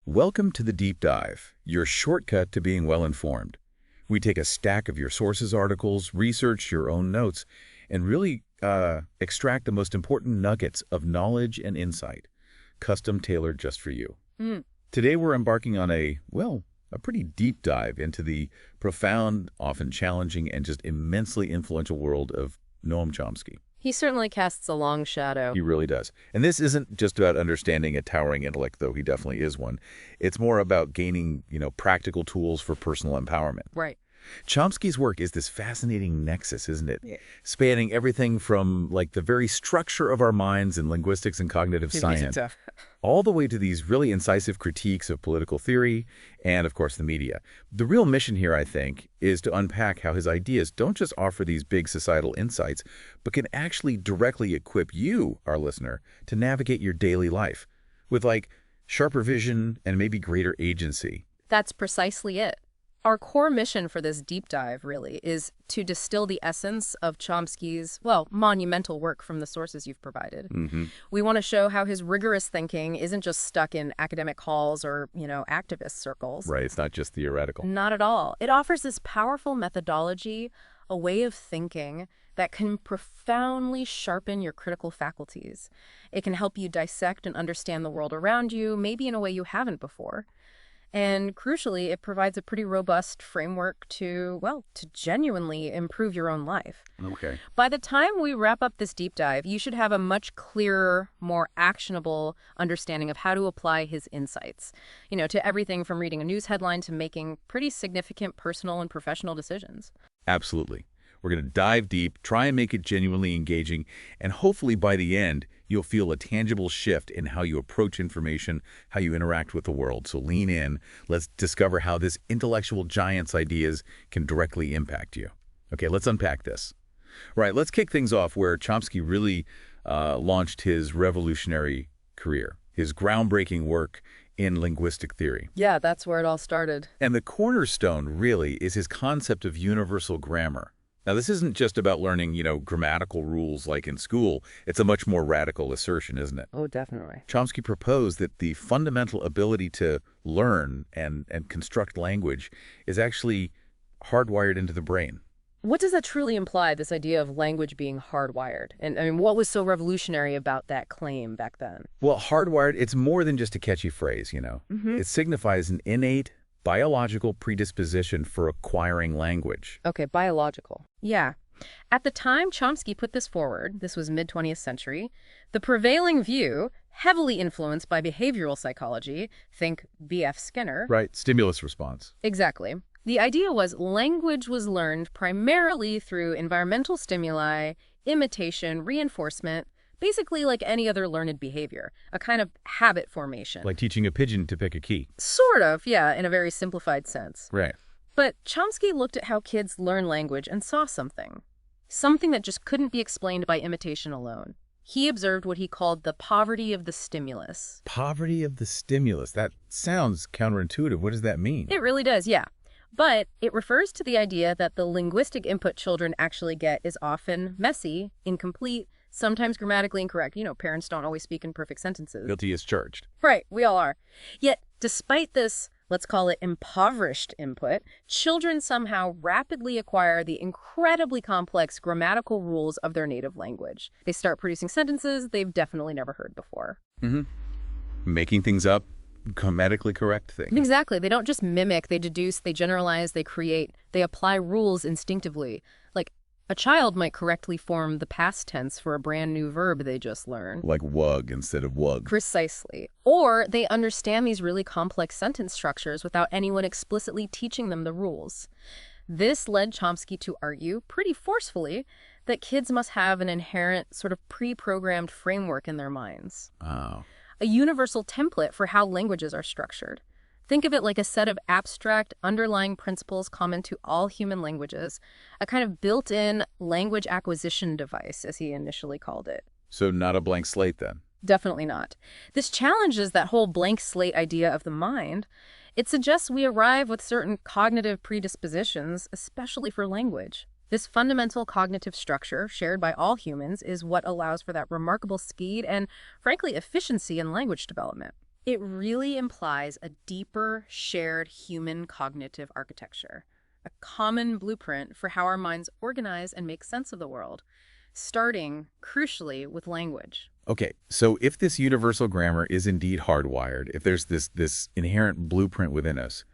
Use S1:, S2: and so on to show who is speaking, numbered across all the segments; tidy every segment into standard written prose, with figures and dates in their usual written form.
S1: Welcome to the Deep Dive, your shortcut to being well-informed. We take a stack of your sources articles, research your own notes, and really extract the most important nuggets of knowledge and insight, custom tailored just for you. Today we're embarking on a pretty deep dive into the profound, often challenging, and just immensely influential world of Noam Chomsky.
S2: He certainly casts a long shadow.
S1: He really does. And this isn't just about understanding a towering intellect, though he definitely is one. It's more about gaining, practical tools for personal empowerment.
S2: Right.
S1: Chomsky's work is this fascinating nexus, isn't it? Yeah. Spanning everything from, the very structure of our minds in linguistics and cognitive science, all the way to these really incisive critiques of political theory and, of course, the media. The real mission here, I think, is to unpack how his ideas don't just offer these big societal insights, but can actually directly equip you, our listener, to navigate your daily life with, sharper vision and maybe greater agency.
S2: That's precisely it. Our core mission for this deep dive, really, is to distill the essence of Chomsky's, monumental work from the sources you've provided. We want to show how his rigorous thinking isn't just stuck in academic halls or, activist circles.
S1: Right, it's not just theoretical.
S2: Not at all. It offers this powerful methodology, a way of thinking that can profoundly sharpen your critical faculties. It can help you dissect and understand the world around you, maybe in a way you haven't before. And crucially, it provides a pretty robust framework to genuinely improve your own life.
S1: Okay.
S2: By the time we wrap up this deep dive, you should have a much clearer, more actionable understanding of how to apply his insights, to everything from reading a news headline to making pretty significant personal and professional decisions.
S1: Absolutely. We're going to dive deep, try and make it genuinely engaging, and hopefully by the end, you'll feel a tangible shift in how you approach information, how you interact with the world. So lean in. Let's discover how this intellectual giant's ideas can directly impact you. Okay, let's unpack this. Right, let's kick things off where Chomsky really launched his revolutionary career, his groundbreaking work in linguistic theory.
S2: Yeah, that's where it all started.
S1: And the cornerstone, really, is his concept of universal grammar. Now, this isn't just about learning, grammatical rules like in school. It's a much more radical assertion, isn't it?
S2: Oh, definitely.
S1: Chomsky proposed that the fundamental ability to learn and construct language is actually hardwired into the brain.
S2: What does that truly imply, this idea of language being hardwired? And what was so revolutionary about that claim back then?
S1: Well, hardwired, it's more than just a catchy phrase, It signifies an innate biological predisposition for acquiring language.
S2: Okay, biological. Yeah. At the time Chomsky put this forward, this was mid-20th century, the prevailing view, heavily influenced by behavioral psychology, think B.F. Skinner.
S1: Right, stimulus response.
S2: Exactly. The idea was language was learned primarily through environmental stimuli, imitation, reinforcement, basically like any other learned behavior, a kind of habit formation.
S1: Like teaching a pigeon to pick a key.
S2: Sort of, yeah, in a very simplified sense.
S1: Right.
S2: But Chomsky looked at how kids learn language and saw something that just couldn't be explained by imitation alone. He observed what he called the poverty of the stimulus.
S1: Poverty of the stimulus. That sounds counterintuitive. What does that mean?
S2: It really does, yeah. But it refers to the idea that the linguistic input children actually get is often messy, incomplete, sometimes grammatically incorrect. Parents don't always speak in perfect sentences.
S1: Guilty as charged.
S2: Right, we all are. Yet, despite this, let's call it impoverished input, children somehow rapidly acquire the incredibly complex grammatical rules of their native language. They start producing sentences they've definitely never heard before.
S1: Making things up, grammatically correct things.
S2: Exactly. They don't just mimic, they deduce, they generalize, they create, they apply rules instinctively. Like, a child might correctly form the past tense for a brand new verb they just learned.
S1: Like wug instead of wug.
S2: Precisely. Or they understand these really complex sentence structures without anyone explicitly teaching them the rules. This led Chomsky to argue, pretty forcefully, that kids must have an inherent sort of pre-programmed framework in their minds.
S1: Oh.
S2: A universal template for how languages are structured. Think of it like a set of abstract, underlying principles common to all human languages, a kind of built-in language acquisition device, as he initially called it.
S1: So not a blank slate, then?
S2: Definitely not. This challenges that whole blank slate idea of the mind. It suggests we arrive with certain cognitive predispositions, especially for language. This fundamental cognitive structure, shared by all humans, is what allows for that remarkable speed and, frankly, efficiency in language development. It really implies a deeper, shared human cognitive architecture, a common blueprint for how our minds organize and make sense of the world, starting, crucially, with language.
S1: Okay, so if this universal grammar is indeed hardwired, if there's this inherent blueprint within us,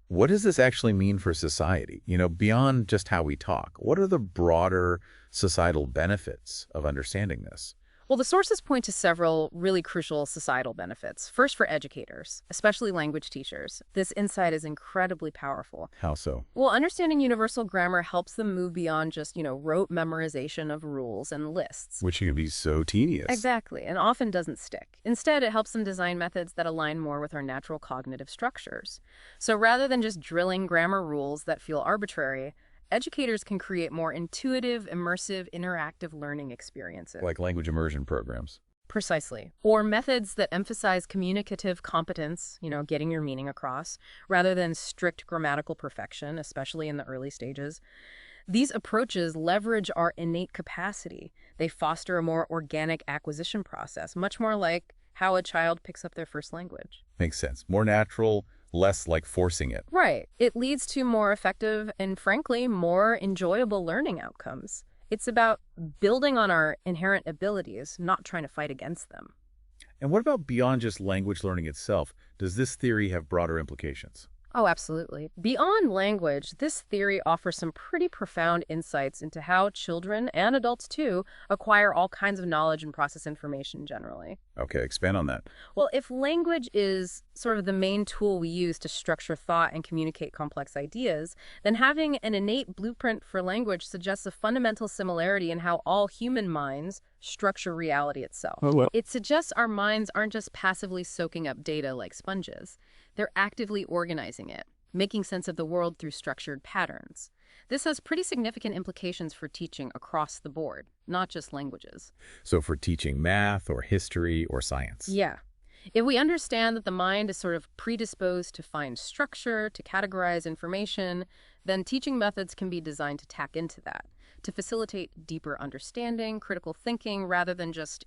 S1: what does this actually mean for society? Beyond just how we talk, what are the broader societal benefits of understanding this?
S2: Well, the sources point to several really crucial societal benefits. First, for educators, especially language teachers. This insight is incredibly powerful.
S1: How so?
S2: Well, understanding universal grammar helps them move beyond just, rote memorization of rules and lists.
S1: Which can be so tedious.
S2: Exactly, and often doesn't stick. Instead, it helps them design methods that align more with our natural cognitive structures. So rather than just drilling grammar rules that feel arbitrary, educators can create more intuitive, immersive, interactive learning experiences.
S1: Like language immersion programs.
S2: Precisely. Or methods that emphasize communicative competence, getting your meaning across, rather than strict grammatical perfection, especially in the early stages. These approaches leverage our innate capacity. They foster a more organic acquisition process, much more like how a child picks up their first language.
S1: Makes sense. More natural, less like forcing it.
S2: Right. It leads to more effective and, frankly, more enjoyable learning outcomes. It's about building on our inherent abilities, not trying to fight against them.
S1: And what about beyond just language learning itself? Does this theory have broader implications?
S2: Oh, absolutely. Beyond language, this theory offers some pretty profound insights into how children, and adults too, acquire all kinds of knowledge and process information generally.
S1: Okay, expand on that.
S2: Well, if language is sort of the main tool we use to structure thought and communicate complex ideas, then having an innate blueprint for language suggests a fundamental similarity in how all human minds structure reality itself.
S1: Oh, well.
S2: It suggests our minds aren't just passively soaking up data like sponges. They're actively organizing it, making sense of the world through structured patterns. This has pretty significant implications for teaching across the board, not just languages.
S1: So for teaching math or history or science?
S2: Yeah. If we understand that the mind is sort of predisposed to find structure, to categorize information, then teaching methods can be designed to tap into that, to facilitate deeper understanding, critical thinking, rather than just,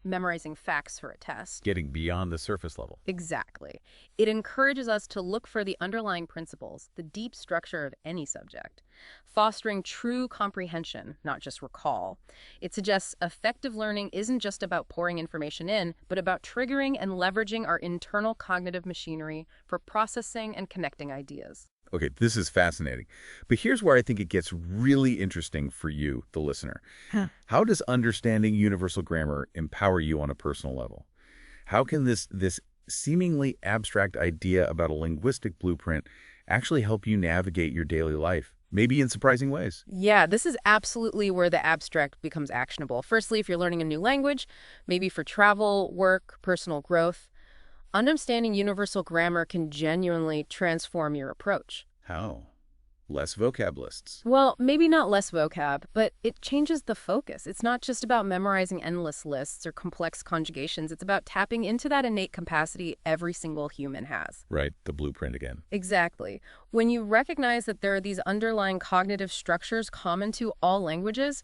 S2: memorizing facts for a test.
S1: Getting beyond the surface level.
S2: Exactly. It encourages us to look for the underlying principles, the deep structure of any subject, fostering true comprehension, not just recall. It suggests effective learning isn't just about pouring information in, but about triggering and leveraging our internal cognitive machinery for processing and connecting ideas.
S1: Okay, this is fascinating. But here's where I think it gets really interesting for you, the listener. How does understanding universal grammar empower you on a personal level? How can this seemingly abstract idea about a linguistic blueprint actually help you navigate your daily life, maybe in surprising ways?
S2: Yeah, this is absolutely where the abstract becomes actionable. Firstly, if you're learning a new language, maybe for travel, work, personal growth, understanding universal grammar can genuinely transform your approach.
S1: How? Less vocab lists.
S2: Well, maybe not less vocab, but it changes the focus. It's not just about memorizing endless lists or complex conjugations. It's about tapping into that innate capacity every single human has.
S1: Right, the blueprint again.
S2: Exactly. When you recognize that there are these underlying cognitive structures common to all languages,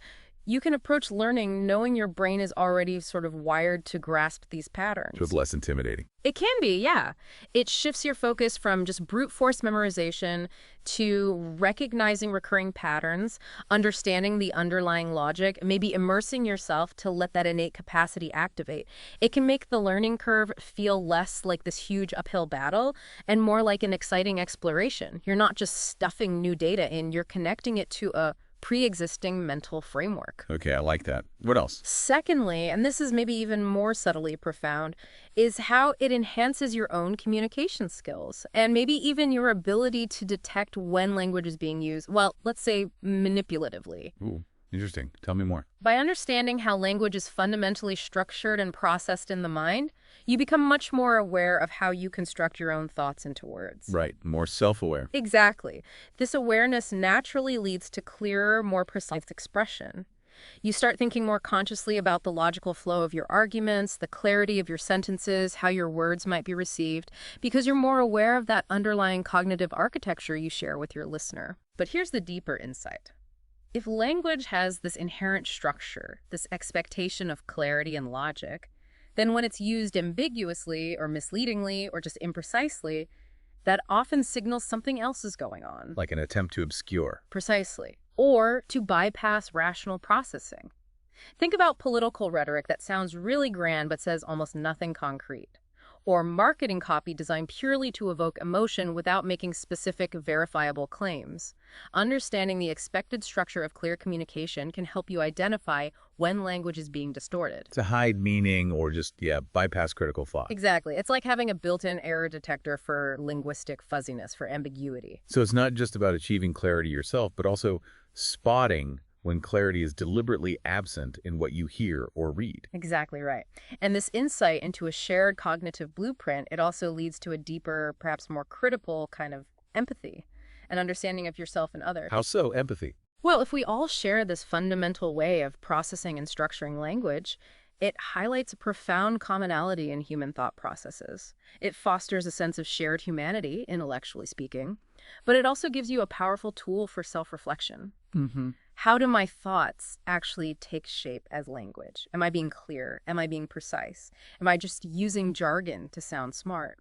S2: you can approach learning knowing your brain is already sort of wired to grasp these patterns.
S1: So it's less intimidating.
S2: It can be, yeah. It shifts your focus from just brute force memorization to recognizing recurring patterns, understanding the underlying logic, maybe immersing yourself to let that innate capacity activate. It can make the learning curve feel less like this huge uphill battle and more like an exciting exploration. You're not just stuffing new data in, you're connecting it to a pre-existing mental framework.
S1: Okay, I like that. What else?
S2: Secondly, and this is maybe even more subtly profound, is how it enhances your own communication skills and maybe even your ability to detect when language is being used, well, let's say manipulatively.
S1: Ooh, interesting. Tell me more.
S2: By understanding how language is fundamentally structured and processed in the mind, you become much more aware of how you construct your own thoughts into words.
S1: Right, more self-aware.
S2: Exactly. This awareness naturally leads to clearer, more precise expression. You start thinking more consciously about the logical flow of your arguments, the clarity of your sentences, how your words might be received, because you're more aware of that underlying cognitive architecture you share with your listener. But here's the deeper insight. If language has this inherent structure, this expectation of clarity and logic, Then when it's used ambiguously or misleadingly or just imprecisely, that often signals something else is going on.
S1: Like an attempt to obscure.
S2: Precisely. Or to bypass rational processing. Think about political rhetoric that sounds really grand but says almost nothing concrete. Or marketing copy designed purely to evoke emotion without making specific, verifiable claims. Understanding the expected structure of clear communication can help you identify when language is being distorted.
S1: To hide meaning or just, bypass critical thought.
S2: Exactly. It's like having a built-in error detector for linguistic fuzziness, for ambiguity.
S1: So it's not just about achieving clarity yourself, but also spotting when clarity is deliberately absent in what you hear or read.
S2: Exactly right. And this insight into a shared cognitive blueprint, it also leads to a deeper, perhaps more critical kind of empathy, an understanding of yourself and others.
S1: How so, empathy?
S2: Well, if we all share this fundamental way of processing and structuring language, it highlights a profound commonality in human thought processes. It fosters a sense of shared humanity, intellectually speaking, but it also gives you a powerful tool for self-reflection. How do my thoughts actually take shape as language? Am I being clear? Am I being precise? Am I just using jargon to sound smart?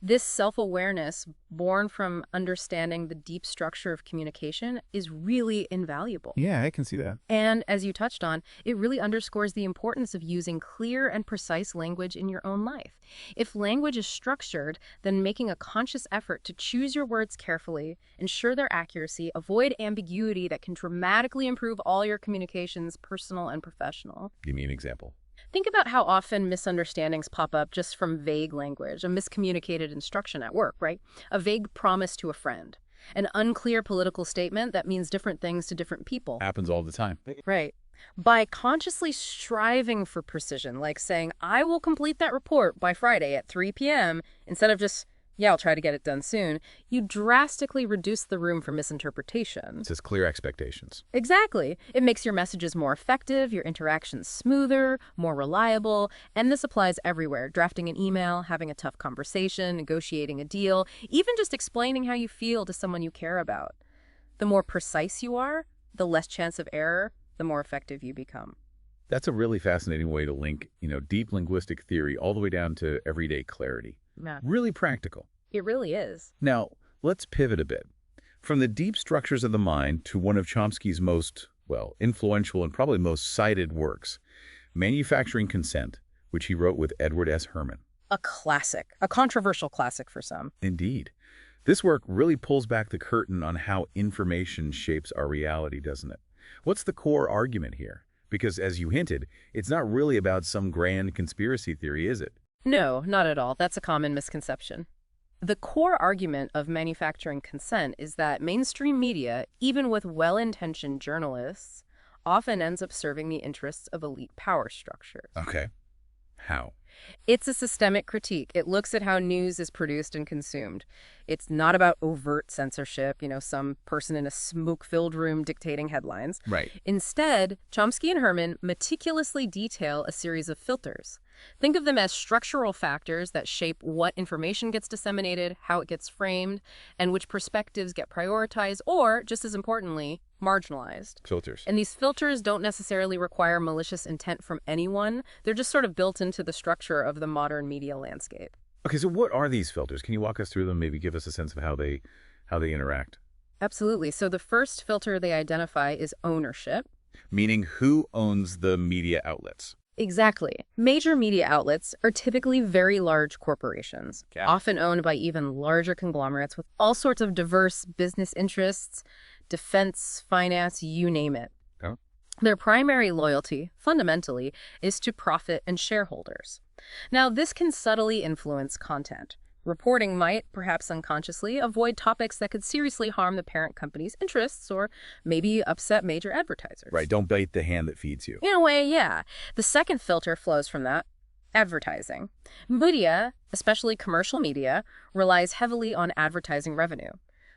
S2: This self-awareness, born from understanding the deep structure of communication, is really invaluable.
S1: Yeah, I can see that.
S2: And as you touched on, it really underscores the importance of using clear and precise language in your own life. If language is structured, then making a conscious effort to choose your words carefully, ensure their accuracy, avoid ambiguity that can dramatically improve all your communications, personal and professional.
S1: Give me an example.
S2: Think about how often misunderstandings pop up just from vague language, a miscommunicated instruction at work, right? A vague promise to a friend, an unclear political statement that means different things to different people.
S1: Happens all the time.
S2: Right. By consciously striving for precision, like saying, I will complete that report by Friday at 3 p.m., instead of just, I'll try to get it done soon, you drastically reduce the room for misinterpretation.
S1: It's just clear expectations.
S2: Exactly. It makes your messages more effective, your interactions smoother, more reliable, and this applies everywhere. Drafting an email, having a tough conversation, negotiating a deal, even just explaining how you feel to someone you care about. The more precise you are, the less chance of error, the more effective you become.
S1: That's a really fascinating way to link, deep linguistic theory all the way down to everyday clarity.
S2: Yeah.
S1: Really practical.
S2: It really is.
S1: Now, let's pivot a bit. From the deep structures of the mind to one of Chomsky's most, influential and probably most cited works, Manufacturing Consent, which he wrote with Edward S. Herman.
S2: A classic. A controversial classic for some.
S1: Indeed. This work really pulls back the curtain on how information shapes our reality, doesn't it? What's the core argument here? Because, as you hinted, it's not really about some grand conspiracy theory, is it?
S2: No, not at all. That's a common misconception. The core argument of Manufacturing Consent is that mainstream media, even with well-intentioned journalists, often ends up serving the interests of elite power structures.
S1: Okay. How?
S2: It's a systemic critique. It looks at how news is produced and consumed. It's not about overt censorship, some person in a smoke-filled room dictating headlines.
S1: Right.
S2: Instead, Chomsky and Herman meticulously detail a series of filters. Think of them as structural factors that shape what information gets disseminated, how it gets framed, and which perspectives get prioritized or, just as importantly, marginalized.
S1: Filters.
S2: And these filters don't necessarily require malicious intent from anyone. They're just sort of built into the structure of the modern media landscape.
S1: Okay, so what are these filters? Can you walk us through them, maybe give us a sense of how they interact?
S2: Absolutely. So the first filter they identify is ownership.
S1: Meaning who owns the media outlets?
S2: Exactly. Major media outlets are typically very large corporations,
S1: Yeah.
S2: often owned by even larger conglomerates with all sorts of diverse business interests, defense, finance, you name it.
S1: Oh.
S2: Their primary loyalty, fundamentally, is to profit and shareholders. Now, this can subtly influence content. Reporting might, perhaps unconsciously, avoid topics that could seriously harm the parent company's interests or maybe upset major advertisers.
S1: Right, don't bite the hand that feeds you.
S2: In a way, yeah. The second filter flows from that, advertising. Media, especially commercial media, relies heavily on advertising revenue.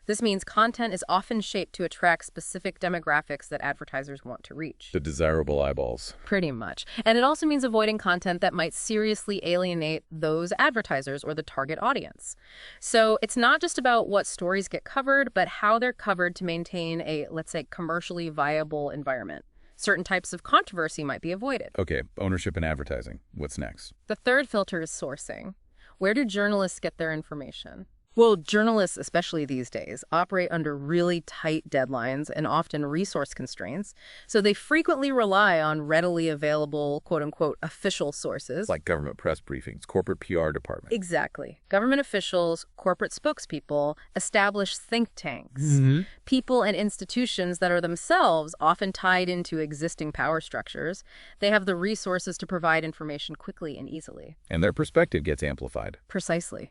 S2: This means content is often shaped to attract specific demographics that advertisers want to reach.
S1: The desirable eyeballs.
S2: Pretty much. And it also means avoiding content that might seriously alienate those advertisers or the target audience. So it's not just about what stories get covered, but how they're covered to maintain a, let's say, commercially viable environment. Certain types of controversy might be avoided.
S1: Okay, ownership and advertising. What's next?
S2: The third filter is sourcing. Where do journalists get their information? Well, journalists, especially these days, operate under really tight deadlines and often resource constraints, so they frequently rely on readily available, quote-unquote, official sources.
S1: Like government press briefings, corporate PR department.
S2: Exactly. Government officials, corporate spokespeople, established think tanks, people and institutions that are themselves often tied into existing power structures. They have the resources to provide information quickly and easily.
S1: And their perspective gets amplified.
S2: Precisely.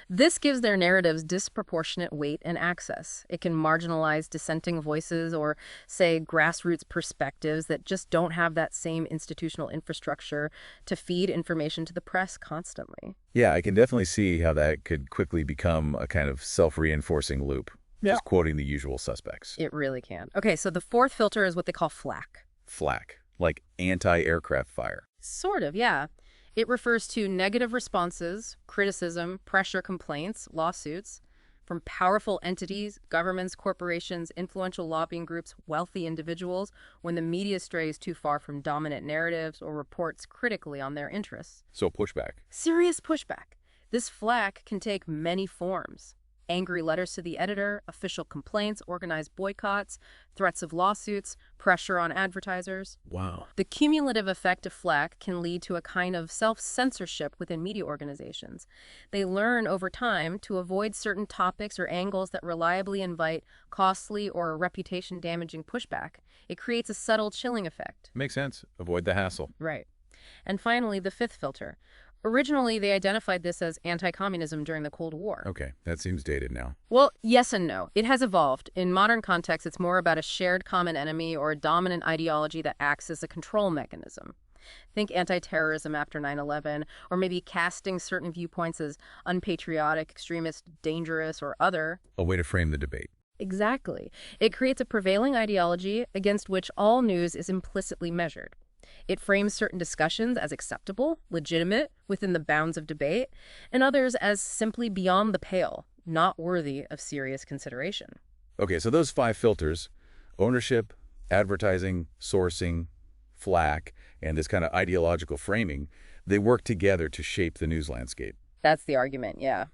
S2: This gives their narratives disproportionate weight and access. It can marginalize dissenting voices or, say, grassroots perspectives that just don't have that same institutional infrastructure to feed information to the press constantly.
S1: Yeah, I can definitely see how that could quickly become a kind of self-reinforcing loop.
S2: Yeah.
S1: Just quoting the usual suspects.
S2: It really can. Okay, so the fourth filter is what they call flak.
S1: Flak, like anti-aircraft fire.
S2: Sort of, yeah. It refers to negative responses, criticism, pressure complaints, lawsuits from powerful entities, governments, corporations, influential lobbying groups, wealthy individuals, when the media strays too far from dominant narratives or reports critically on their interests.
S1: So pushback.
S2: Serious pushback. This flak can take many forms. Angry letters to the editor, official complaints, organized boycotts, threats of lawsuits, pressure on advertisers.
S1: Wow.
S2: The cumulative effect of flak can lead to a kind of self-censorship within media organizations. They learn over time to avoid certain topics or angles that reliably invite costly or reputation-damaging pushback. It creates a subtle chilling effect.
S1: Makes sense. Avoid the hassle.
S2: Right. And finally, the fifth filter. Originally, they identified this as anti-communism during the Cold War.
S1: Okay, that seems dated now.
S2: Well, yes and no. It has evolved. In modern context, it's more about a shared common enemy or a dominant ideology that acts as a control mechanism. Think anti-terrorism after 9/11, or maybe casting certain viewpoints as unpatriotic, extremist, dangerous, or other.
S1: A way to frame the debate.
S2: Exactly. It creates a prevailing ideology against which all news is implicitly measured. It frames certain discussions as acceptable, legitimate, within the bounds of debate, and others as simply beyond the pale, not worthy of serious consideration.
S1: Okay, so those 5 filters, ownership, advertising, sourcing, flak, and this kind of ideological framing, they work together to shape the news landscape.
S2: That's the argument, yeah.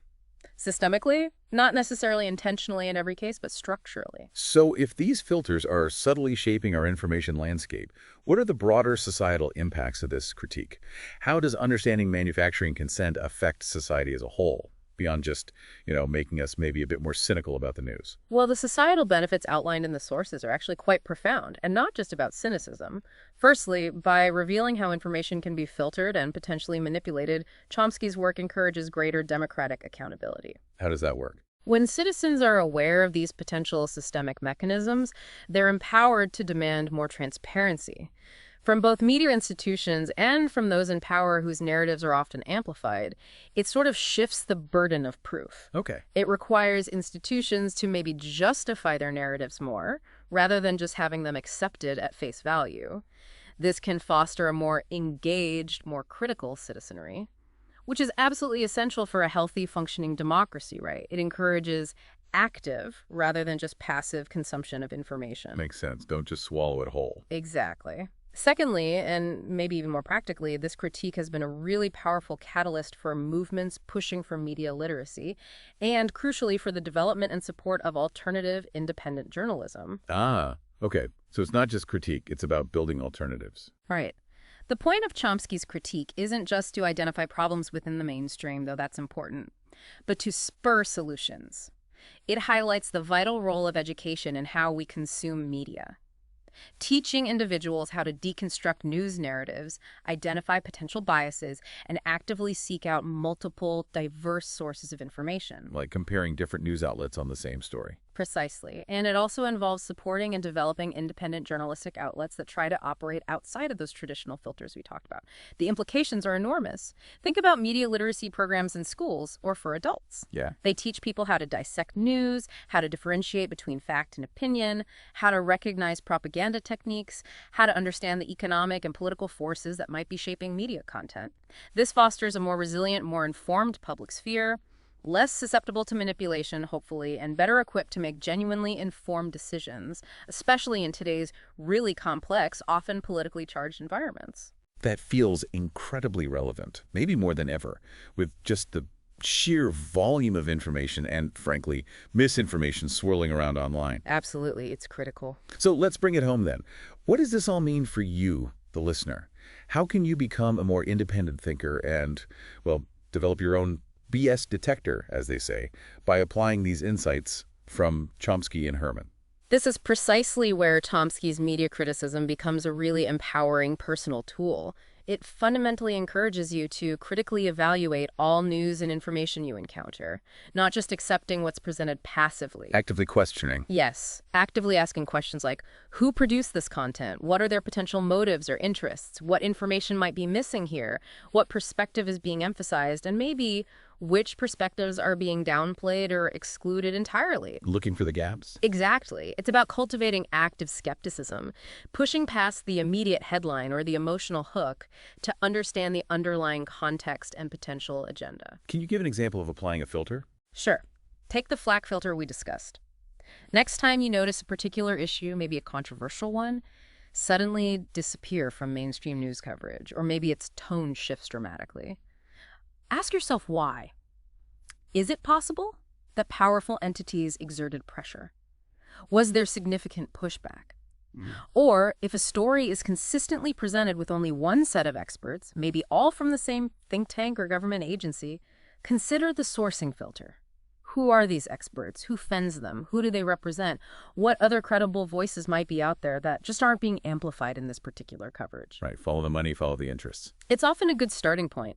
S2: Systemically, not necessarily intentionally in every case, but structurally.
S1: So if these filters are subtly shaping our information landscape, what are the broader societal impacts of this critique? How does understanding manufacturing consent affect society as a whole, beyond just, making us maybe a bit more cynical about the news?
S2: Well, the societal benefits outlined in the sources are actually quite profound, and not just about cynicism. Firstly, by revealing how information can be filtered and potentially manipulated, Chomsky's work encourages greater democratic accountability.
S1: How does that work?
S2: When citizens are aware of these potential systemic mechanisms, they're empowered to demand more transparency. From both media institutions and from those in power whose narratives are often amplified, it sort of shifts the burden of proof.
S1: Okay.
S2: It requires institutions to maybe justify their narratives more, rather than just having them accepted at face value. This can foster a more engaged, more critical citizenry, which is absolutely essential for a healthy, functioning democracy, right? It encourages active rather than just passive consumption of information.
S1: Makes sense. Don't just swallow it whole.
S2: Exactly. Secondly, and maybe even more practically, this critique has been a really powerful catalyst for movements pushing for media literacy and, crucially, for the development and support of alternative, independent journalism.
S1: Ah, okay. So it's not just critique, it's about building alternatives.
S2: Right. The point of Chomsky's critique isn't just to identify problems within the mainstream, though that's important, but to spur solutions. It highlights the vital role of education in how we consume media. Teaching individuals how to deconstruct news narratives, identify potential biases, and actively seek out multiple, diverse sources of information.
S1: Like comparing different news outlets on the same story.
S2: Precisely. And it also involves supporting and developing independent journalistic outlets that try to operate outside of those traditional filters we talked about. The implications are enormous. Think about media literacy programs in schools or for adults.
S1: Yeah.
S2: They teach people how to dissect news, how to differentiate between fact and opinion, how to recognize propaganda techniques, how to understand the economic and political forces that might be shaping media content. This fosters a more resilient, more informed public sphere, less susceptible to manipulation, hopefully, and better equipped to make genuinely informed decisions, especially in today's really complex, often politically charged environments.
S1: That feels incredibly relevant, maybe more than ever, with just the sheer volume of information and, frankly, misinformation swirling around online.
S2: Absolutely, it's critical.
S1: So let's bring it home then. What does this all mean for you, the listener? How can you become a more independent thinker and, well, develop your own BS detector, as they say, by applying these insights from Chomsky and Herman?
S2: This is precisely where Chomsky's media criticism becomes a really empowering personal tool. It fundamentally encourages you to critically evaluate all news and information you encounter, not just accepting what's presented passively.
S1: Actively questioning.
S2: Yes, actively asking questions like, who produced this content? What are their potential motives or interests? What information might be missing here? What perspective is being emphasized? And maybe which perspectives are being downplayed or excluded entirely.
S1: Looking for the gaps?
S2: Exactly. It's about cultivating active skepticism, pushing past the immediate headline or the emotional hook to understand the underlying context and potential agenda.
S1: Can you give an example of applying a filter?
S2: Sure. Take the FLAC filter we discussed. Next time you notice a particular issue, maybe a controversial one, suddenly disappear from mainstream news coverage, or maybe its tone shifts dramatically. Ask yourself why. Is it possible that powerful entities exerted pressure? Was there significant pushback? Or if a story is consistently presented with only one set of experts, maybe all from the same think tank or government agency, consider the sourcing filter. Who are these experts? Who fends them? Who do they represent? What other credible voices might be out there that just aren't being amplified in this particular coverage?
S1: Right. Follow the money, follow the interests.
S2: It's often a good starting point.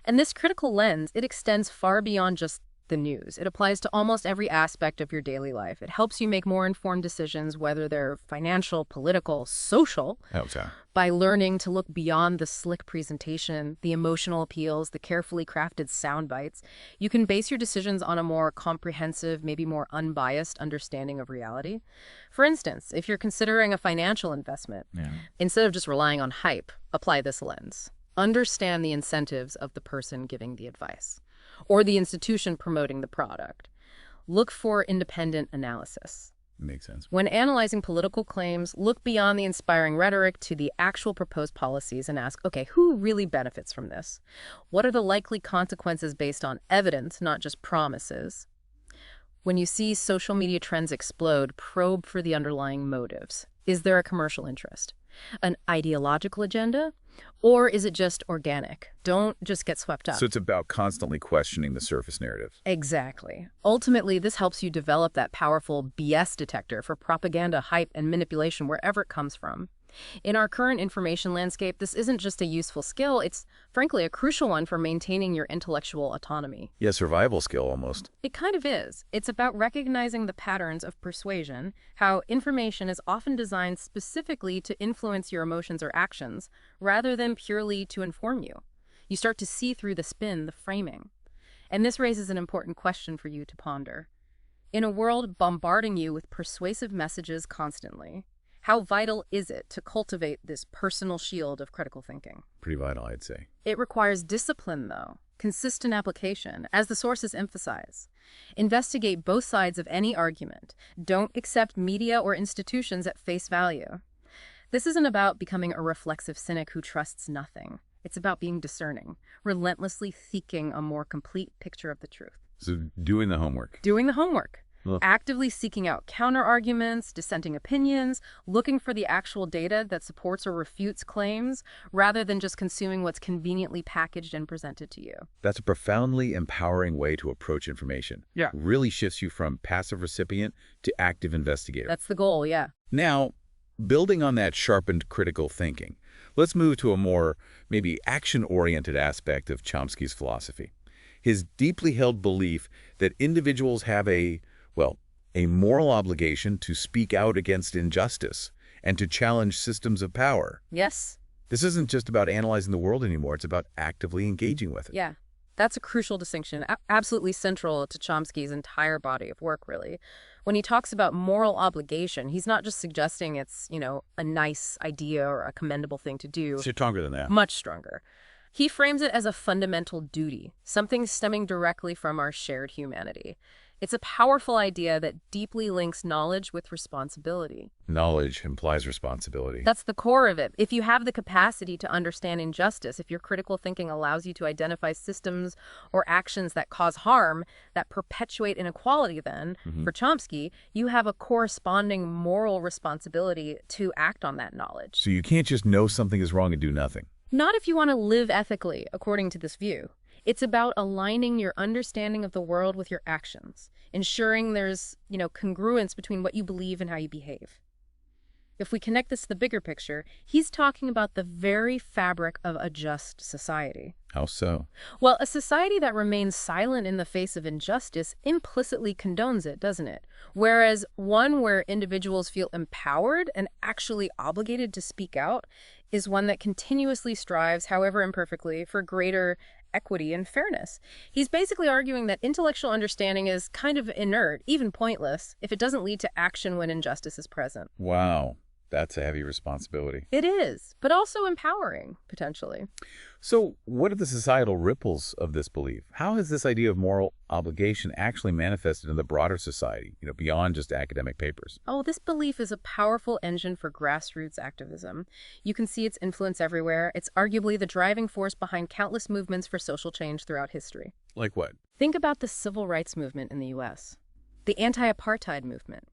S2: And this critical lens, it extends far beyond just the news. It applies to almost every aspect of your daily life. It helps you make more informed decisions, whether they're financial, political, social, by learning to look beyond the slick presentation, the emotional appeals, the carefully crafted sound bites. You can base your decisions on a more comprehensive, maybe more unbiased understanding of reality. For instance, if you're considering a financial investment, instead of just relying on hype, apply this lens. Understand the incentives of the person giving the advice or the institution promoting the product. Look for independent analysis.
S1: Makes sense.
S2: When analyzing political claims, look beyond the inspiring rhetoric to the actual proposed policies and ask, okay, who really benefits from this? What are the likely consequences based on evidence, not just promises? When you see social media trends explode, probe for the underlying motives. Is there a commercial interest? An ideological agenda? Or is it just organic? Don't just get swept up.
S1: So it's about constantly questioning the surface narrative.
S2: Exactly. Ultimately, this helps you develop that powerful BS detector for propaganda, hype, and manipulation wherever it comes from. In our current information landscape, this isn't just a useful skill, it's frankly a crucial one for maintaining your intellectual autonomy.
S1: Yeah, survival skill almost.
S2: It kind of is. It's about recognizing the patterns of persuasion, how information is often designed specifically to influence your emotions or actions, rather than purely to inform you. You start to see through the spin, the framing. And this raises an important question for you to ponder. In a world bombarding you with persuasive messages constantly, how vital is it to cultivate this personal shield of critical thinking?
S1: Pretty vital, I'd say.
S2: It requires discipline, though, consistent application, as the sources emphasize. Investigate both sides of any argument. Don't accept media or institutions at face value. This isn't about becoming a reflexive cynic who trusts nothing. It's about being discerning, relentlessly seeking a more complete picture of the truth.
S1: So doing the homework.
S2: Doing the homework. Actively seeking out counter-arguments, dissenting opinions, looking for the actual data that supports or refutes claims, rather than just consuming what's conveniently packaged and presented to you.
S1: That's a profoundly empowering way to approach information.
S2: Yeah.
S1: Really shifts you from passive recipient to active investigator.
S2: That's the goal, yeah.
S1: Now, building on that sharpened critical thinking, let's move to a more, maybe action-oriented aspect of Chomsky's philosophy. His deeply held belief that individuals have a moral obligation to speak out against injustice and to challenge systems of power.
S2: Yes.
S1: This isn't just about analyzing the world anymore. It's about actively engaging with it.
S2: Yeah, that's a crucial distinction, absolutely central to Chomsky's entire body of work, really. When he talks about moral obligation, he's not just suggesting it's, a nice idea or a commendable thing to do.
S1: It's stronger than that.
S2: Much stronger. He frames it as a fundamental duty, something stemming directly from our shared humanity. It's a powerful idea that deeply links knowledge with responsibility.
S1: Knowledge implies responsibility.
S2: That's the core of it. If you have the capacity to understand injustice, if your critical thinking allows you to identify systems or actions that cause harm, that perpetuate inequality, then, for Chomsky, you have a corresponding moral responsibility to act on that knowledge.
S1: So you can't just know something is wrong and do nothing.
S2: Not if you want to live ethically, according to this view. It's about aligning your understanding of the world with your actions, ensuring there's, congruence between what you believe and how you behave. If we connect this to the bigger picture, he's talking about the very fabric of a just society.
S1: How so?
S2: Well, a society that remains silent in the face of injustice implicitly condones it, doesn't it? Whereas one where individuals feel empowered and actually obligated to speak out is one that continuously strives, however imperfectly, for greater equity and fairness. He's basically arguing that intellectual understanding is kind of inert, even pointless, if it doesn't lead to action when injustice is present.
S1: Wow, that's a heavy responsibility.
S2: It is, but also empowering, potentially.
S1: So what are the societal ripples of this belief? How has this idea of moral obligation actually manifested in the broader society, beyond just academic papers?
S2: Oh, this belief is a powerful engine for grassroots activism. You can see its influence everywhere. It's arguably the driving force behind countless movements for social change throughout history.
S1: Like what?
S2: Think about the civil rights movement in the U.S., the anti-apartheid movement,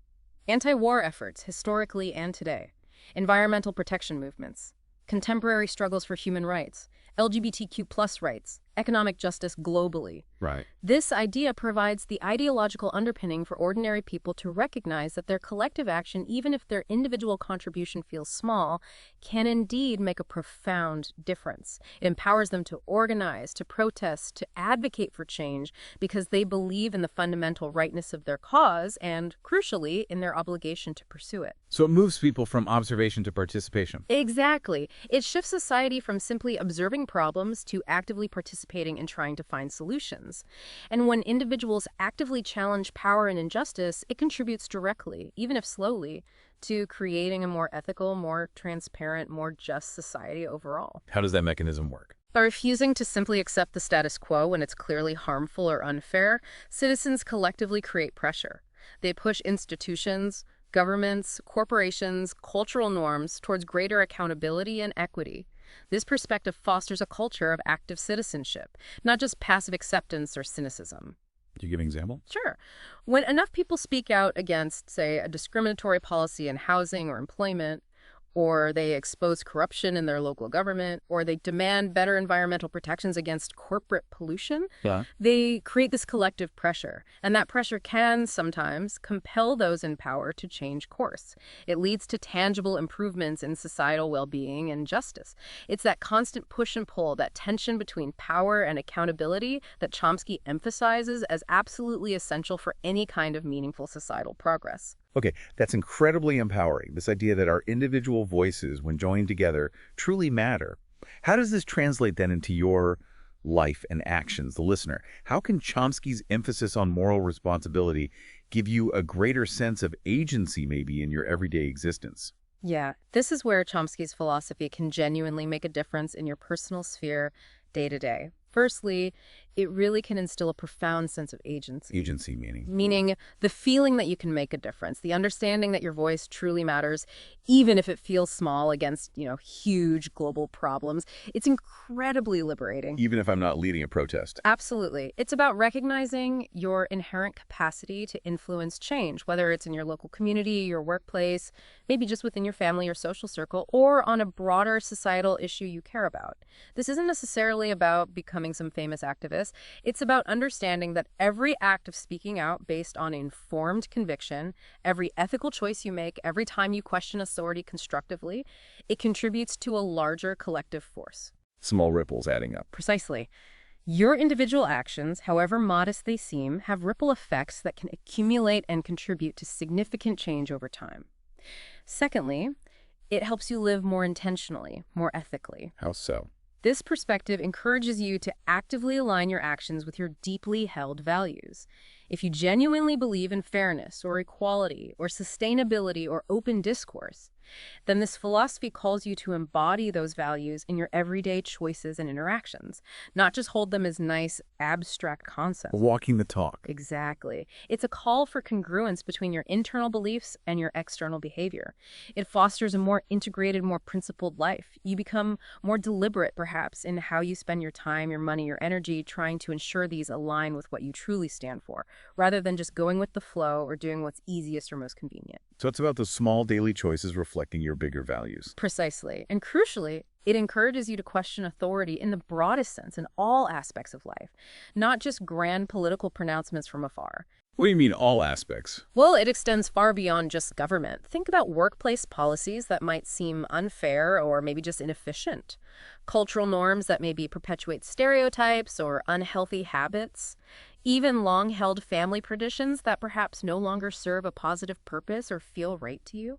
S2: anti-war efforts historically and today, environmental protection movements, contemporary struggles for human rights, LGBTQ+ rights, economic justice globally.
S1: Right.
S2: This idea provides the ideological underpinning for ordinary people to recognize that their collective action, even if their individual contribution feels small, can indeed make a profound difference. It empowers them to organize, to protest, to advocate for change because they believe in the fundamental rightness of their cause and, crucially, in their obligation to pursue it.
S1: So it moves people from observation to participation.
S2: Exactly. It shifts society from simply observing problems to actively participating in trying to find solutions. And when individuals actively challenge power and injustice, it contributes directly, even if slowly, to creating a more ethical, more transparent, more just society overall.
S1: How does that mechanism work?
S2: By refusing to simply accept the status quo when it's clearly harmful or unfair, citizens collectively create pressure. They push institutions, governments, corporations, cultural norms towards greater accountability and equity. This perspective fosters a culture of active citizenship, not just passive acceptance or cynicism.
S1: Do you give an example?
S2: Sure. When enough people speak out against, say, a discriminatory policy in housing or employment, or they expose corruption in their local government, or they demand better environmental protections against corporate pollution, they create this collective pressure. And that pressure can sometimes compel those in power to change course. It leads to tangible improvements in societal well-being and justice. It's that constant push and pull, that tension between power and accountability that Chomsky emphasizes as absolutely essential for any kind of meaningful societal progress.
S1: Okay, that's incredibly empowering, this idea that our individual voices, when joined together, truly matter. How does this translate then into your life and actions, the listener? How can Chomsky's emphasis on moral responsibility give you a greater sense of agency, maybe, in your everyday existence?
S2: Yeah, this is where Chomsky's philosophy can genuinely make a difference in your personal sphere day to day. Firstly, it really can instill a profound sense of agency.
S1: Agency meaning?
S2: Meaning the feeling that you can make a difference, the understanding that your voice truly matters, even if it feels small against, huge global problems. It's incredibly liberating.
S1: Even if I'm not leading a protest?
S2: Absolutely. It's about recognizing your inherent capacity to influence change, whether it's in your local community, your workplace, maybe just within your family or social circle, or on a broader societal issue you care about. This isn't necessarily about becoming some famous activist. It's about understanding that every act of speaking out based on informed conviction, every ethical choice you make, every time you question authority constructively, it contributes to a larger collective force.
S1: Small ripples adding up.
S2: Precisely. Your individual actions, however modest they seem, have ripple effects that can accumulate and contribute to significant change over time. Secondly, it helps you live more intentionally, more ethically.
S1: How so?
S2: This perspective encourages you to actively align your actions with your deeply held values. If you genuinely believe in fairness or equality or sustainability or open discourse, then this philosophy calls you to embody those values in your everyday choices and interactions, not just hold them as nice, abstract concepts.
S1: Walking the talk.
S2: Exactly. It's a call for congruence between your internal beliefs and your external behavior. It fosters a more integrated, more principled life. You become more deliberate, perhaps, in how you spend your time, your money, your energy, trying to ensure these align with what you truly stand for, rather than just going with the flow or doing what's easiest or most convenient.
S1: So it's about the small daily choices reflecting your bigger values.
S2: Precisely. And crucially, it encourages you to question authority in the broadest sense in all aspects of life, not just grand political pronouncements from afar.
S1: What do you mean all aspects?
S2: Well, it extends far beyond just government. Think about workplace policies that might seem unfair or maybe just inefficient. Cultural norms that maybe perpetuate stereotypes or unhealthy habits. Even long-held family traditions that perhaps no longer serve a positive purpose or feel right to you.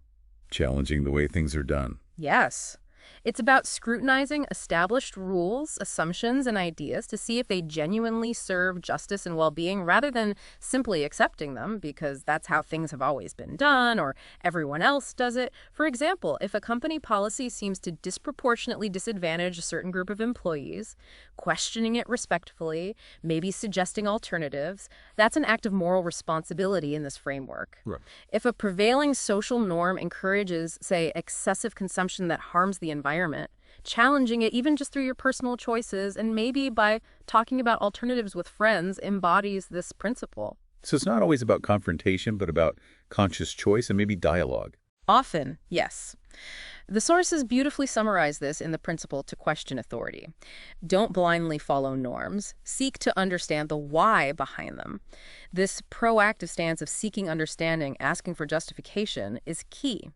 S1: Challenging the way things are done.
S2: Yes. It's about scrutinizing established rules, assumptions, and ideas to see if they genuinely serve justice and well-being rather than simply accepting them because that's how things have always been done or everyone else does it. For example, if a company policy seems to disproportionately disadvantage a certain group of employees, questioning it respectfully, maybe suggesting alternatives, that's an act of moral responsibility in this framework.
S1: Right.
S2: If a prevailing social norm encourages, say, excessive consumption that harms the environment, challenging it even just through your personal choices and maybe by talking about alternatives with friends embodies this principle.
S1: So it's not always about confrontation, but about conscious choice and maybe dialogue.
S2: Often, yes. The sources beautifully summarize this in the principle to question authority. Don't blindly follow norms. Seek to understand the why behind them. This proactive stance of seeking understanding, asking for justification, is key.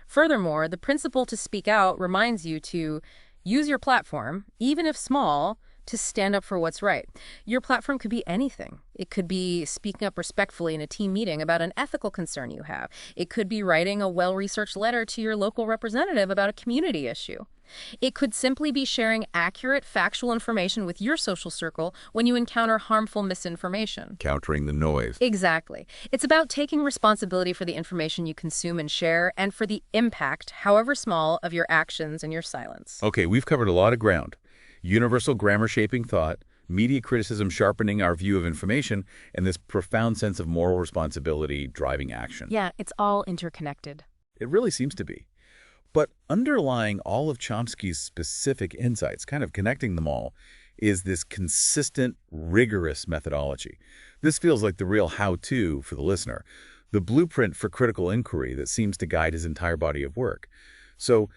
S2: Furthermore, the principle to speak out reminds you to use your platform, even if small, to stand up for what's right. Your platform could be anything. It could be speaking up respectfully in a team meeting about an ethical concern you have. It could be writing a well-researched letter to your local representative about a community issue. It could simply be sharing accurate, factual information with your social circle when you encounter harmful misinformation.
S1: Countering the noise.
S2: Exactly. It's about taking responsibility for the information you consume and share and for the impact, however small, of your actions and your silence.
S1: Okay, we've covered a lot of ground. Universal grammar shaping thought, media criticism sharpening our view of information, and this profound sense of moral responsibility driving action.
S2: Yeah, it's all interconnected.
S1: It really seems to be. But underlying all of Chomsky's specific insights, kind of connecting them all, is this consistent, rigorous methodology. This feels like the real how-to for the listener, the blueprint for critical inquiry that seems to guide his entire body of work. So,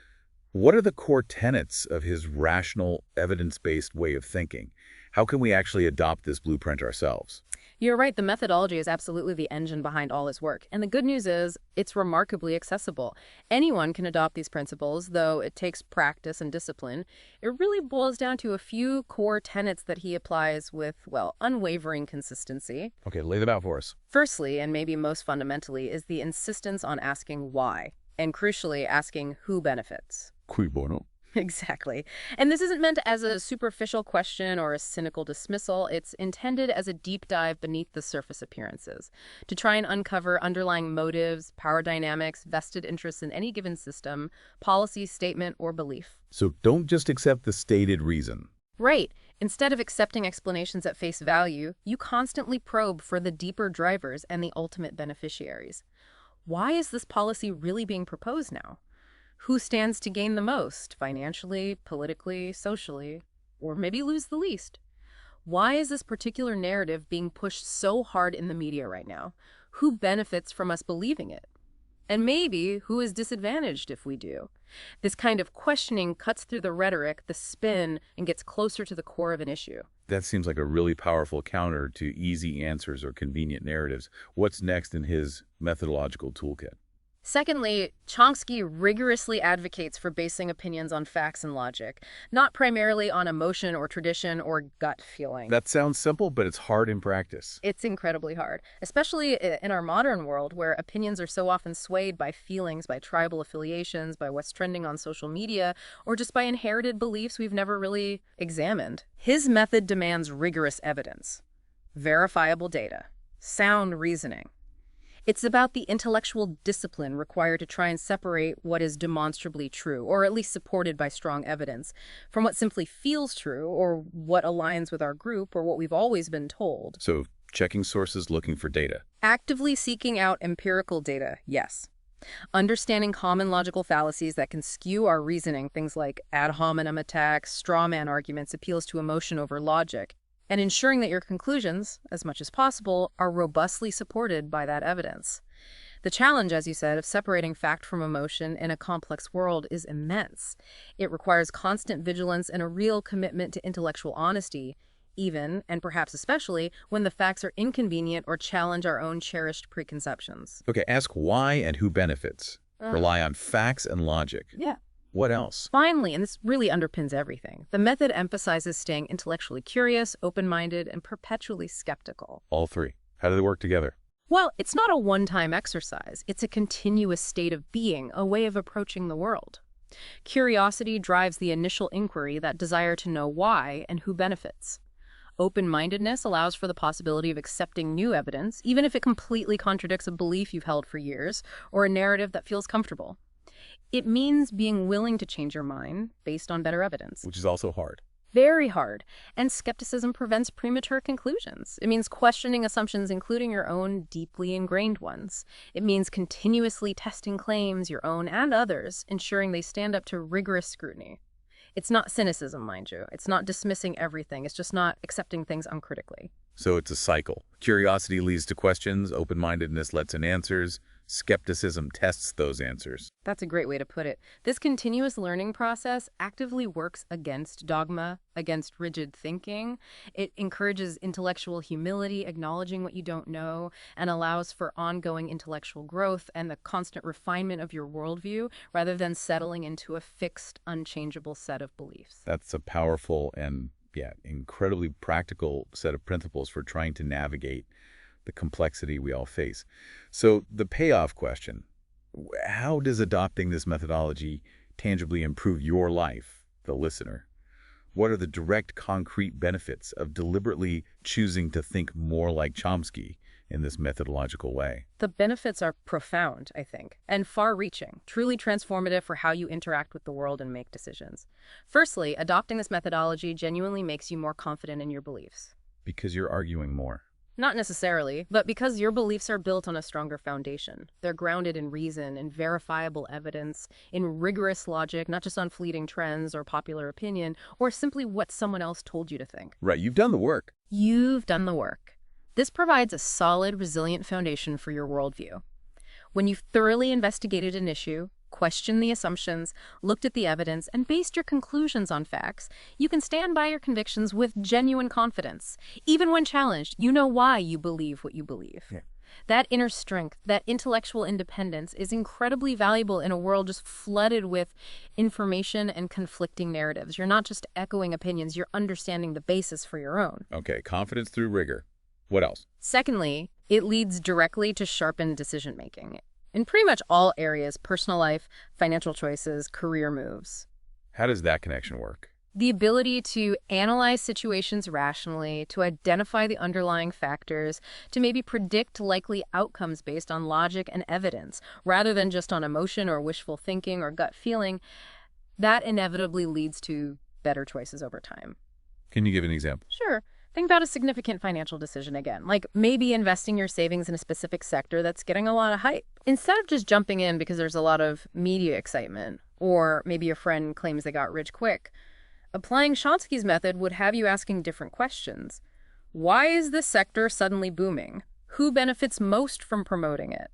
S1: what are the core tenets of his rational, evidence-based way of thinking? How can we actually adopt this blueprint ourselves?
S2: You're right, the methodology is absolutely the engine behind all his work. And the good news is, it's remarkably accessible. Anyone can adopt these principles, though it takes practice and discipline. It really boils down to a few core tenets that he applies with, well, unwavering consistency.
S1: Okay, lay them out for us.
S2: Firstly, and maybe most fundamentally, is the insistence on asking why, and crucially, asking who benefits.
S1: Cui bono?
S2: Exactly. And this isn't meant as a superficial question or a cynical dismissal. It's intended as a deep dive beneath the surface appearances, to try and uncover underlying motives, power dynamics, vested interests in any given system, policy, statement, or belief.
S1: So don't just accept the stated reason.
S2: Right. Instead of accepting explanations at face value, you constantly probe for the deeper drivers and the ultimate beneficiaries. Why is this policy really being proposed now? Who stands to gain the most, financially, politically, socially, or maybe lose the least? Why is this particular narrative being pushed so hard in the media right now? Who benefits from us believing it? And maybe who is disadvantaged if we do? This kind of questioning cuts through the rhetoric, the spin, and gets closer to the core of an issue.
S1: That seems like a really powerful counter to easy answers or convenient narratives. What's next in his methodological toolkit?
S2: Secondly, Chomsky rigorously advocates for basing opinions on facts and logic, not primarily on emotion or tradition or gut feeling.
S1: That sounds simple, but it's hard in practice.
S2: It's incredibly hard, especially in our modern world where opinions are so often swayed by feelings, by tribal affiliations, by what's trending on social media, or just by inherited beliefs we've never really examined. His method demands rigorous evidence, verifiable data, sound reasoning. It's about the intellectual discipline required to try and separate what is demonstrably true, or at least supported by strong evidence, from what simply feels true, or what aligns with our group, or what we've always been told.
S1: So checking sources, looking for data.
S2: Actively seeking out empirical data, yes. Understanding common logical fallacies that can skew our reasoning, things like ad hominem attacks, straw man arguments, appeals to emotion over logic, and ensuring that your conclusions, as much as possible, are robustly supported by that evidence. The challenge, as you said, of separating fact from emotion in a complex world is immense. It requires constant vigilance and a real commitment to intellectual honesty, even, and perhaps especially, when the facts are inconvenient or challenge our own cherished preconceptions.
S1: Okay, ask why and who benefits. Rely on facts and logic.
S2: Yeah.
S1: What else?
S2: Finally, and this really underpins everything, the method emphasizes staying intellectually curious, open-minded, and perpetually skeptical.
S1: All three. How do they work together?
S2: Well, it's not a one-time exercise. It's a continuous state of being, a way of approaching the world. Curiosity drives the initial inquiry, that desire to know why and who benefits. Open-mindedness allows for the possibility of accepting new evidence, even if it completely contradicts a belief you've held for years or a narrative that feels comfortable. It means being willing to change your mind based on better evidence.
S1: Which is also hard.
S2: Very hard. And skepticism prevents premature conclusions. It means questioning assumptions, including your own deeply ingrained ones. It means continuously testing claims, your own and others, ensuring they stand up to rigorous scrutiny. It's not cynicism, mind you. It's not dismissing everything. It's just not accepting things uncritically.
S1: So it's a cycle. Curiosity leads to questions, open-mindedness lets in answers, skepticism tests those answers.
S2: That's a great way to put it. This continuous learning process actively works against dogma, against rigid thinking. It encourages intellectual humility, acknowledging what you don't know, and allows for ongoing intellectual growth and the constant refinement of your worldview, rather than settling into a fixed, unchangeable set of beliefs.
S1: That's a powerful and, incredibly practical set of principles for trying to navigate the complexity we all face. So the payoff question, how does adopting this methodology tangibly improve your life, the listener? What are the direct, concrete benefits of deliberately choosing to think more like Chomsky in this methodological way?
S2: The benefits are profound, I think, and far-reaching, truly transformative for how you interact with the world and make decisions. Firstly, adopting this methodology genuinely makes you more confident in your beliefs.
S1: Because you're arguing more.
S2: Not necessarily, but because your beliefs are built on a stronger foundation. They're grounded in reason, in verifiable evidence, in rigorous logic, not just on fleeting trends or popular opinion, or simply what someone else told you to think.
S1: Right, you've done the work.
S2: You've done the work. This provides a solid, resilient foundation for your worldview. When you've thoroughly investigated an issue, questioned the assumptions, looked at the evidence, and based your conclusions on facts, you can stand by your convictions with genuine confidence. Even when challenged, you know why you believe what you believe.
S1: Yeah.
S2: That inner strength, that intellectual independence is incredibly valuable in a world just flooded with information and conflicting narratives. You're not just echoing opinions, you're understanding the basis for your own.
S1: Okay, confidence through rigor. What else?
S2: Secondly, it leads directly to sharpened decision-making. In pretty much all areas, personal life, financial choices, career moves.
S1: How does that connection work?
S2: The ability to analyze situations rationally, to identify the underlying factors, to maybe predict likely outcomes based on logic and evidence, rather than just on emotion or wishful thinking or gut feeling, that inevitably leads to better choices over time.
S1: Can you give an example?
S2: Sure. Think about a significant financial decision again, like maybe investing your savings in a specific sector that's getting a lot of hype. Instead of just jumping in because there's a lot of media excitement, or maybe your friend claims they got rich quick, applying Chomsky's method would have you asking different questions. Why is this sector suddenly booming? Who benefits most from promoting it?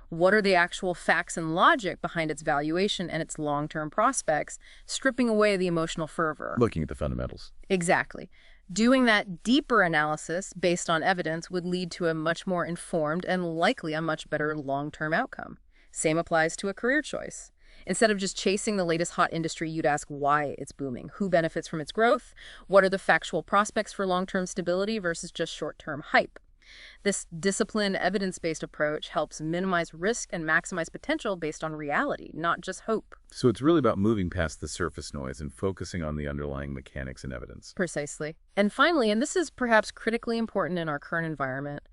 S2: What are the actual facts and logic behind its valuation and its long-term prospects, stripping away the emotional fervor?
S1: Looking at the fundamentals.
S2: Exactly. Doing that deeper analysis based on evidence would lead to a much more informed and likely a much better long-term outcome. Same applies to a career choice. Instead of just chasing the latest hot industry, you'd ask why it's booming, who benefits from its growth, what are the factual prospects for long-term stability versus just short-term hype. This disciplined, evidence-based approach helps minimize risk and maximize potential based on reality, not just hope.
S1: So it's really about moving past the surface noise and focusing on the underlying mechanics and evidence.
S2: Precisely. And finally, and this is perhaps critically important in our current environment,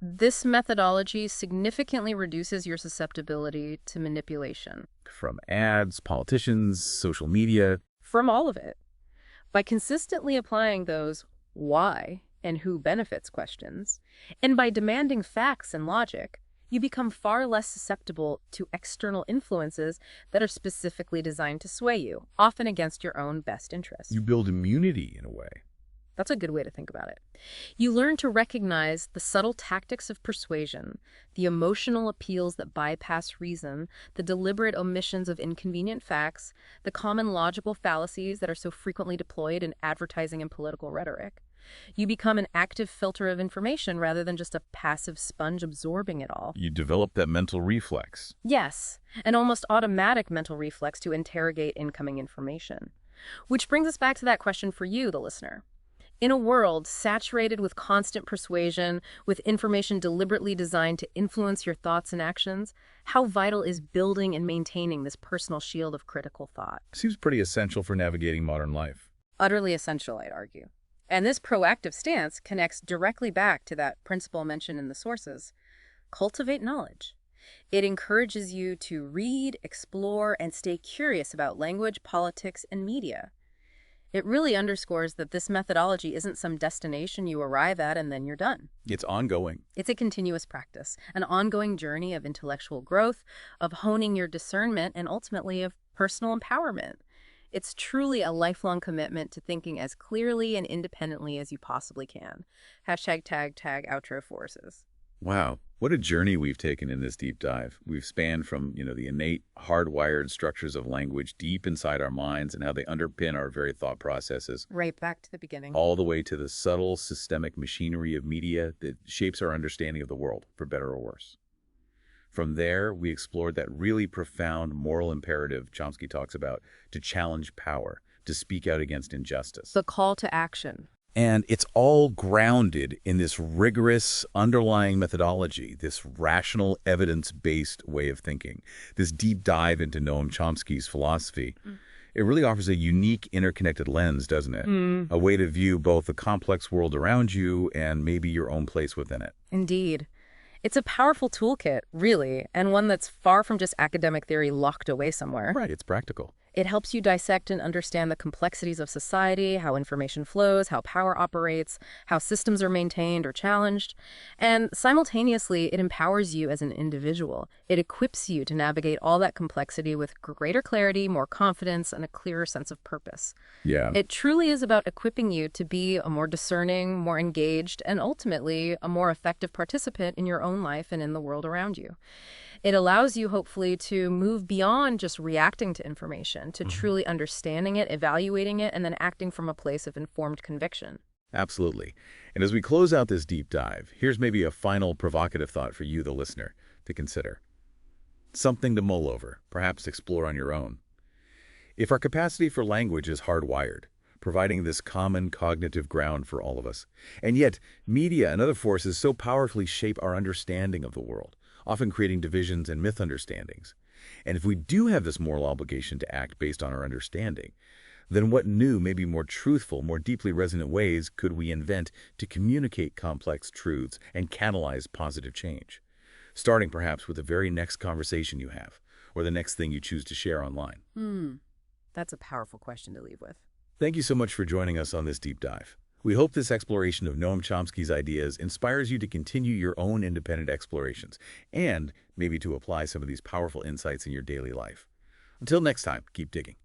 S2: This methodology significantly reduces your susceptibility to manipulation.
S1: From ads, politicians, social media.
S2: From all of it. By consistently applying those why and who benefits questions, and by demanding facts and logic, you become far less susceptible to external influences that are specifically designed to sway you, often against your own best interests.
S1: You build immunity in a way.
S2: That's a good way to think about it. You learn to recognize the subtle tactics of persuasion, the emotional appeals that bypass reason, the deliberate omissions of inconvenient facts, the common logical fallacies that are so frequently deployed in advertising and political rhetoric. You become an active filter of information rather than just a passive sponge absorbing it all.
S1: You develop that mental reflex.
S2: Yes, an almost automatic mental reflex to interrogate incoming information. Which brings us back to that question for you, the listener. In a world saturated with constant persuasion, with information deliberately designed to influence your thoughts and actions, how vital is building and maintaining this personal shield of critical thought?
S1: Seems pretty essential for navigating modern life.
S2: Utterly essential, I'd argue. And this proactive stance connects directly back to that principle mentioned in the sources. Cultivate knowledge. It encourages you to read, explore, and stay curious about language, politics, and media. It really underscores that this methodology isn't some destination you arrive at and then you're done.
S1: It's ongoing.
S2: It's a continuous practice, an ongoing journey of intellectual growth, of honing your discernment, and ultimately of personal empowerment. It's truly a lifelong commitment to thinking as clearly and independently as you possibly can. Hashtag tag outro forces.
S1: Wow, what a journey we've taken in this deep dive. We've spanned from, the innate, hardwired structures of language deep inside our minds and how they underpin our very thought processes.
S2: Right back to the beginning.
S1: All the way to the subtle, systemic machinery of media that shapes our understanding of the world, for better or worse. From there, we explored that really profound moral imperative Chomsky talks about to challenge power, to speak out against injustice.
S2: The call to action.
S1: And it's all grounded in this rigorous underlying methodology, this rational, evidence-based way of thinking, this deep dive into Noam Chomsky's philosophy. It really offers a unique, interconnected lens, doesn't it? A way to view both the complex world around you and maybe your own place within it.
S2: Indeed. It's a powerful toolkit, really, and one that's far from just academic theory locked away somewhere.
S1: Right, it's practical.
S2: It helps you dissect and understand the complexities of society, how information flows, how power operates, how systems are maintained or challenged. And simultaneously, it empowers you as an individual. It equips you to navigate all that complexity with greater clarity, more confidence, and a clearer sense of purpose.
S1: Yeah.
S2: It truly is about equipping you to be a more discerning, more engaged, and ultimately a more effective participant in your own life and in the world around you. It allows you, hopefully, to move beyond just reacting to information, to truly understanding it, evaluating it, and then acting from a place of informed conviction.
S1: Absolutely. And as we close out this deep dive, here's maybe a final provocative thought for you, the listener, to consider. Something to mull over, perhaps explore on your own. If our capacity for language is hardwired, providing this common cognitive ground for all of us, and yet media and other forces so powerfully shape our understanding of the world, often creating divisions and misunderstandings. And if we do have this moral obligation to act based on our understanding, then what new, maybe more truthful, more deeply resonant ways could we invent to communicate complex truths and catalyze positive change? Starting perhaps with the very next conversation you have, or the next thing you choose to share online.
S2: That's a powerful question to leave with.
S1: Thank you so much for joining us on this deep dive. We hope this exploration of Noam Chomsky's ideas inspires you to continue your own independent explorations and maybe to apply some of these powerful insights in your daily life. Until next time, keep digging.